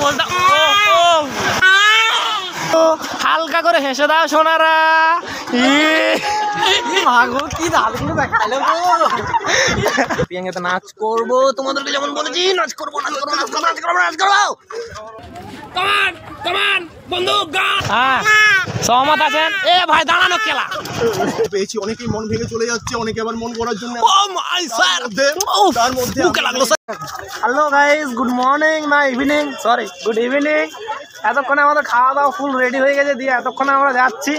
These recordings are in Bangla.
পোজ দাও। হালকা করে হেসে দাও সোনারা। কি দারুণ দেখালো গো। পিয়াঙ্গেতে নাচ করবো, তোমাদেরকে যেমন বলেছি নাচ করবো। সহমত আছেন? এ ভাই দাঁড়ানো খেলা পেয়েছি, অনেকেই মন ভেঙে চলে যাচ্ছে, অনেকে আবার মন করার জন্য। হ্যালো গাইস, গুড মর্নিং না ইভিনিং, সরি গুড ইভিনিং। এতক্ষণে আমাদের খাওয়া দাওয়া ফুল রেডি হয়ে গেছে, দিয়ে এতক্ষণে আমরা যাচ্ছি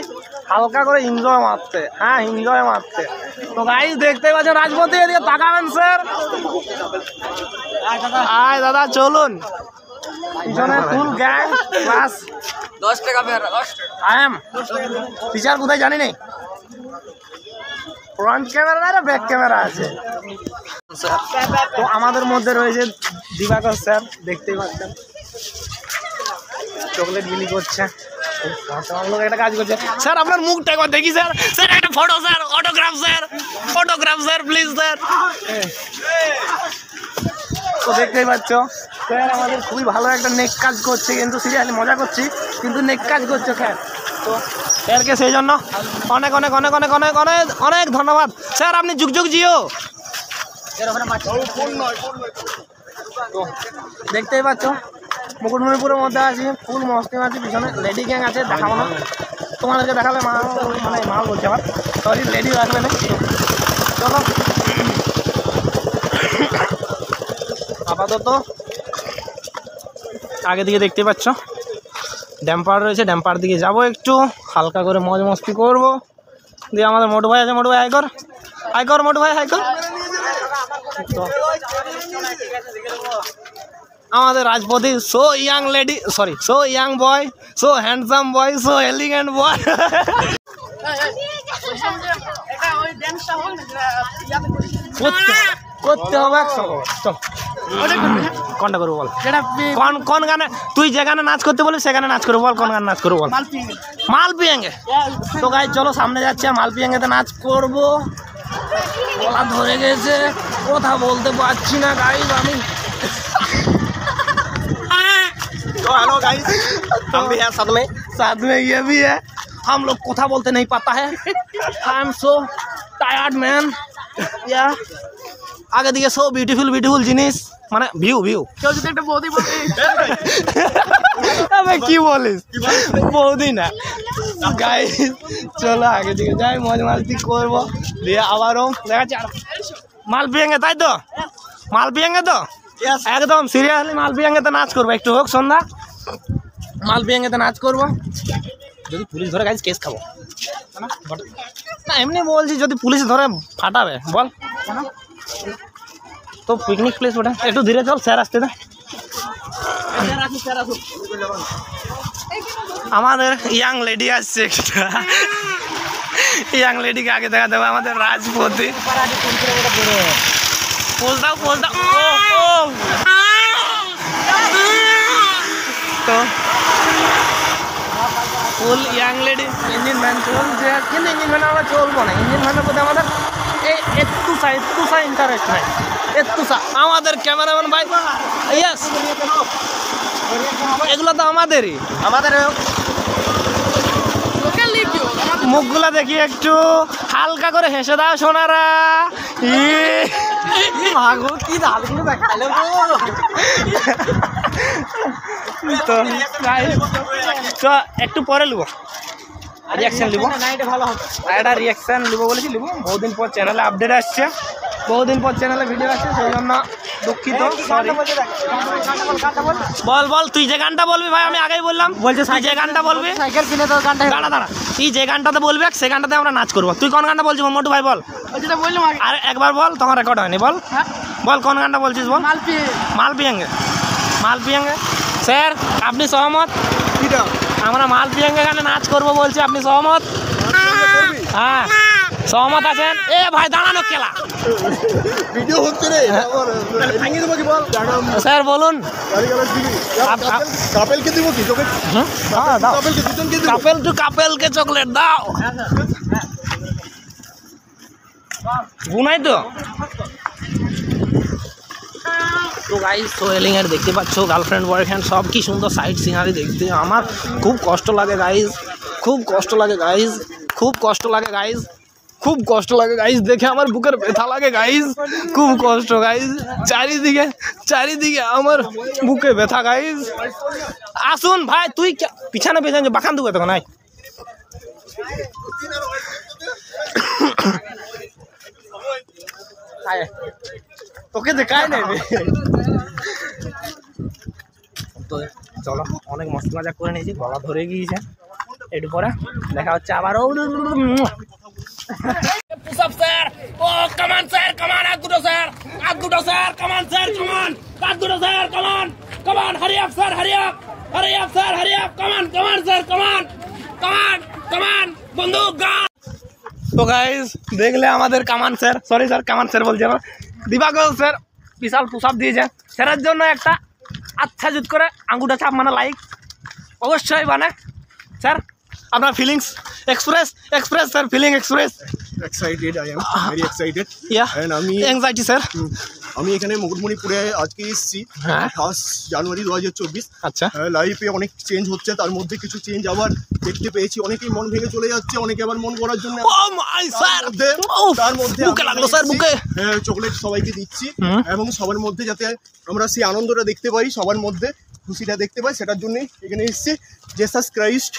হালকা করে এনজয় মারতে। হ্যাঁ, এনজয় মারতে। তো গাইস দেখতে পাচ্ছেন রাজপথে, এদিকে তাকাবেন স্যার। আয় দাদা চলুন, পিছনে ফুল গ্যাং ক্লাস। 10 টাকা বেরা, 10 টাকা। আই এম টিচার কোথায় জানি নেই, ফ্রন্ট ক্যামেরা না ব্যাক ক্যামেরা আছে। তো আমাদের মধ্যে রয়েছে দিবাকর স্যার, দেখতেই পাচ্ছেন চকলেট বিলি করছে। একটা কাজ করছে স্যার, আপনার মুখটা একবার দেখি স্যার। স্যার একটা photo sir, autograph sir, autograph sir please sir. তো দেখতেই পাচ্ছ স্যার আমাদের খুবই ভালো একটা নেক কাজ করছে, কিন্তু সিরিয়াসলি মজা করছি, কিন্তু নেক কাজ করছে স্যার। তো স্যারকে সেই জন্য অনেক অনেক অনেক অনেক অনেক অনেক অনেক ধন্যবাদ স্যার। আপনি যুগ যুগ জিও। তো দেখতেই পাচ্ছ মুকুটমণিপুরের মধ্যে আছি, ফুল মস্তি আছি, পিছনে লেডি গ্যাং আছে, দেখাবো না তোমাদেরকে, দেখালে মাল মানে মাল বলছে আবার, সরি লেডি আসবে না। চলো আপাতত আগে দিকে দেখতে পাচ্ছ ড্যাম্পার রয়েছে, ড্যাম্পার দিকে যাব, একটু হালকা করে মজ মস্তি করবো। দিয়ে আমাদের মোটু ভাই আছে, মোটু ভাই হাইকর, হাইকর মোটু ভাই হাইকর। তো আমাদের রাজপথী so young lady, sorry so young boy, so handsome boy, so elegant boy. করতে হবে কোনটা করবো বল, কোন গানে তুই যে গানে নাচ করতে বলি সেখানে নাচ করবো বল, কোন গানে নাচ করবো বল। মাল পিয়েঙ্গে। তো গাইস চলো সামনে যাচ্ছি, মাল পিয়েঙ্গেতে নাচ করবো। গলা ধরে গেছে, কথা বলতে পারছি না গাইস আমি। तो हेलो गाइस, हम भी हैं साथ में ये भी है। हम लोग কথা बोलते नहीं पाता है। I am so tired man. या आगे दिखे सो ब्यूटीफुल ब्यूटीफुल জিনিস, মানে ভিউ ভিউ। কেউ যদি একটা বৌদি বলে আবে কি বলিস, বৌদি না গাইস। চলো আগে দিকে যাই, মজ মাস্তি করবো, দিয়ে আবারও দেখাচ্ছি। মাল পিয়েঙ্গে তাই তো, মাল পিয়েঙ্গে তো একদম সিরিয়াসলি মাল পিয়েঙ্গেতে নাচ করবো, একটু হোক সন্ধ্যা, মাল পিয়েঙ্গেতে নাচ করবো। যদি পুলিশ ধরে গাইজ কেস খাবো না, এমনি বলছি যদি পুলিশ ধরে ফাটাবে বল। তো পিকনিক প্লেস ওটা, একটু ধীরে চল, স্যার আসতে দে। আমাদের ইয়াং লেডি আসছে, ইয়াং লেডিকে আগে দেখা দেবো, আমাদের রাজপথী। পোজ দাও পোজ দাও। তো ফুল ইয়াং লেডি, ইঞ্জিন ভ্যান চলছে, কিন্তু ইঞ্জিন ভ্যান আমরা চলবো না। ইঞ্জিন ভ্যানের প্রতি আমাদের একটু ইন্টারেস্ট নাই, একটু আমাদের ক্যামেরাম্যান ভাই, ইয়েস এগুলো তো আমাদেরই, আমাদের মুখগুলা দেখি একটু হালকা করে হেসে দাও সোনারা। কি দারুণ দেখালো গো। তো একটু পরে লিব রিয়াকশন লিব, একটা রিয়াকশন লিব বলেছি, লিব। বহুদিন পর চ্যানেলে আপডেট আসছে, বহুদিন পর চ্যানেলে ভিডিও আসছে, সেই জন্য দুঃখিত, সরি। বল বল তুই যে গানটা বলবি ভাই, আমি আগেই বললাম, বলছে যে গানটা বলবি, সাইকেল কিনে তোর গানটা, দাঁড়া দাঁড়া, তুই যে গানটাতে বলবি সে গানটাতে আমরা নাচ করবো। তুই কোন গানটা বলছিস মোটু ভাই বল, আর একবার বল, তখন রেকর্ড হয়নি, বল বল কোন গানটা বলছিস বল। মাল পিয়েঙ্গে, মাল পিয়েঙ্গে। স্যার আপনি সহমত? আমরা মাল পিয়েঙ্গে গানে নাচ করবো বলছি, আপনি সহমত? হ্যাঁ সহমত আছেন? এ ভাই দাঁড়ানো খেলা ভিডিও হচ্ছে রে, ভাঙিয়ে দেবো কি বল। স্যার বলুন। কাপেলকে দিব কি চকলেট? হ্যাঁ দাও, কাপেল টু কাপেলকে চকলেট দাও। গুনাই তো তো গাইস সোয়েলিং এর দেখতে পাচ্ছ গার্লফ্রেন্ড বয়ফ্রেন্ড সব কি সুন্দর সাইড সিনারি দেখতে আমার খুব কষ্ট লাগে গাইস, খুব কষ্ট লাগে গাইস, খুব কষ্ট লাগে গাইস, খুব কষ্ট লাগে গাইস, দেখে আমার বুকের ব্যথা লাগে গাইস, খুব কষ্ট গাইস, চারিদিকে আমার বুকে ব্যথা গাইস। আসুন ভাই তুই পিছানে পেছানে বাখান দেবো তখন নাই তোকে দেখায় নাই তো চলো অনেক মস্তি মজা করে নিয়েছি, গলা ধরে গিয়েছে, একটু পরে দেখা হচ্ছে আবারও। Push up, sir. Oh, come on, sir. Come on, Agudo, sir. Agudo, sir. Come on, sir. Come on. Agudo, sir. Come on. Come on. Hurry up, sir. Hurry up. Hurry up, sir. Hurry up. Come on. Come on, sir. Come on. Come on. Come on. বন্দুক গান। তো গাইস দেখলে আমাদের কামান স্যার, সরি স্যার কামান স্যার বলছে আমার, দিবাকর স্যার বিশাল পুশ আপ দিয়েছে। স্যারের জন্য একটা আচ্ছা জুত করে আঙ্গুটা চাপ মানে লাইক অবশ্যই মানে। স্যার আপনার feelings express sir, feeling express. Excited, I am very excited. And আমি অ্যাংজাইটি স্যার। আমি এখানে মুকুটমণিপুরে আজকে এসেছি 28 জানুয়ারি 2024। আচ্ছা, লাইফে অনেক চেঞ্জ হচ্ছে, তার মধ্যে কিছু চেঞ্জ আবার দেখতে পেয়েছি। অনেকেই মন ভেঙে চলে যাচ্ছে, অনেকে আবার মন করার জন্য তার মধ্যে চকলেট সবাইকে দিচ্ছি এবং সবার মধ্যে যাতে আমরা সেই আনন্দটা দেখতে পাই, সবার মধ্যে খুশিটা দেখতে পাই, সেটার জন্যই এখানে এসেছি। জেসাস ক্রাইস্ট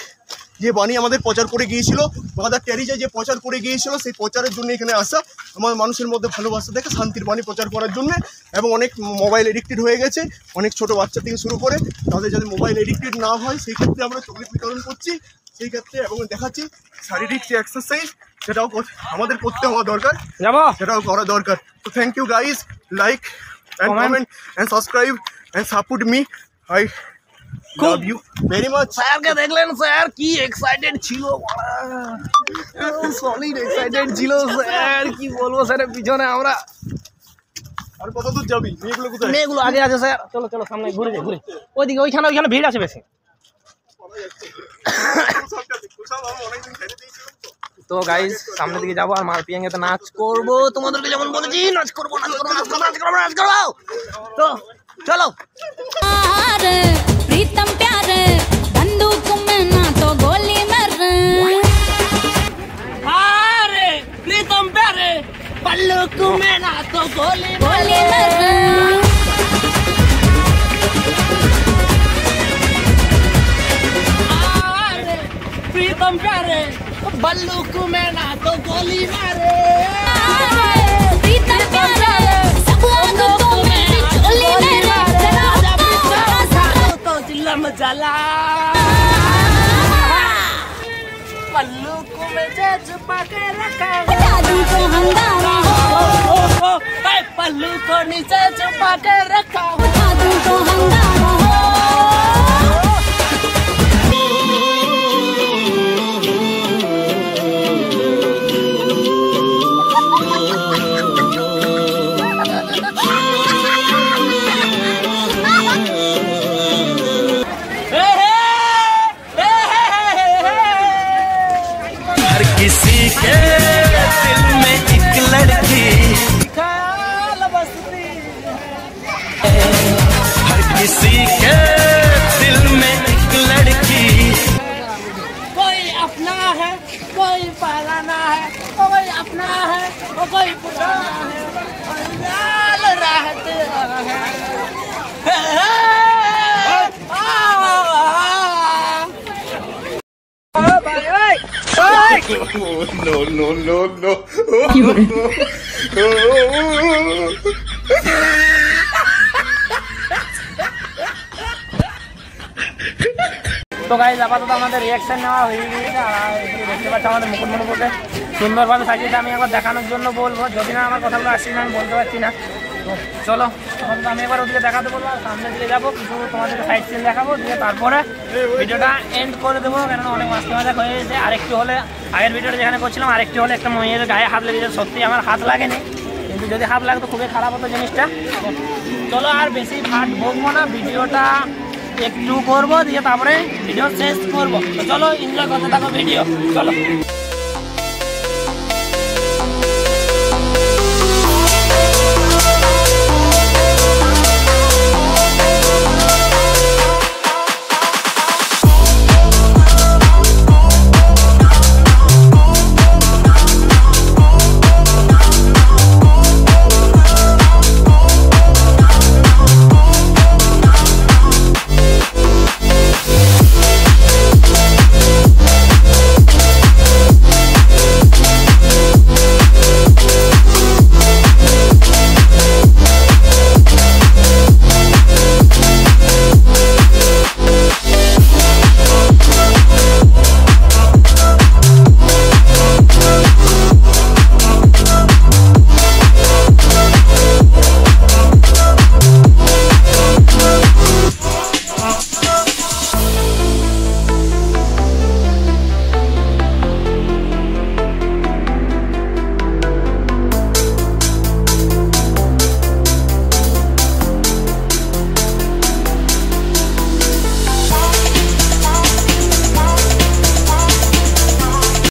যে বাণী আমাদের প্রচার করে গিয়েছিল, মাদার টেরিজা যে প্রচার করে গিয়েছিল, সেই প্রচারের জন্য এখানে আসা, আমার মানুষের মধ্যে ভালোবাসা দেখে শান্তির বাণী প্রচার করার জন্য। এবং অনেক মোবাইল এডিক্টেড হয়ে গেছে, অনেক ছোট বাচ্চা থেকে শুরু করে তাদের যাতে মোবাইল এডিক্টেড না হয় সেই ক্ষেত্রে আমরা চকলেট বিতরণ করছি সেই ক্ষেত্রে, এবং দেখাচ্ছি শারীরিক যে এক্সারসাইজ সেটাও আমাদের করতে হওয়া দরকার, সেটাও করা দরকার। তো thank you guys, like and comment and subscribe and support me. I love you very much. স্যারকে দেখলেন স্যার কি এক্সাইটেড ছিল, সলিড এক্সাইটেড ছিল স্যার, কি বলবো স্যারের পিছনে আমরা। আর কত দূর যাবি? মেয়েগুলো কোথায়? মেয়েগুলো আগে আছে স্যার, চলো চলো সামনে ঘুরে যাই, ঘুরে ওইদিকে, ওইখানে ভিড় আছে বেশি। তো গাইজ সামনের দিকে যাবো আর মারপিয়াঙ্গেতে নাচ করবো, তোমাদেরকে যেমন বলেছি নাচ করবো। তো চলো। प्रीतम प्यारे बंदूक में ना तो गोली मेरे, अरे प्रीतम प्यारे बंदूक में ना तो गोली मेरे। अरे प्रीतम प्यारे बंदूक में ना तो गोली मारे, प्रीतम प्यारे सब आंखों में चोली मेरे, मजाला पल्लू को मैं छुपा के रखा, जादू को हंगामा हो, पल्लू को नीचे छुपा के रखा, जादू को हंगामा हो। किसी के दिल में एक लड़की ख्याल बसती है, हर किसी के दिल में एक लड़की, कोई अपना है कोई पालाना है, कोई अपना है कोई पुराना है, लाल रहते No, no, no, no. তো গাইজ আপাতত আমাদের রিয়াকশন নেওয়া হয়ে গিয়েছে, আর দেখতে পাচ্ছি আমাদের মুকুটমণিপুরকে সুন্দরভাবে সাজিয়েছে। আমি একবার দেখানোর জন্য বলবো, যদি না আমার কথাগুলো আসছি না আমি বলতে পারছি না। তো চলো আমি এবার ওদিকে দেখাতে বলবো, আর সামনের দিকে যাবো, কিছু তোমাদেরকে সাইড সিন দেখাবো, দিয়ে তারপরে ভিডিওটা এন্ড করে দেবো, কেননা অনেক মাস্তি মজা হয়ে গেছে। আরেকটু হলে আগের ভিডিওটা যেখানে করছিলাম আরেকটু হলে একটা মেয়ের গায়ে হাত লেগেছে, সত্যি আমার হাত লাগেনি, কিন্তু যদি হাত লাগতো খুবই খারাপ হতো জিনিসটা। চলো আর বেশি ভাট ভোগবো না, ভিডিওটা একটু করবো দিয়ে তারপরে ভিডিও শেষ করবো। তো চলো এনজয় করতে থাকো ভিডিও, চলো।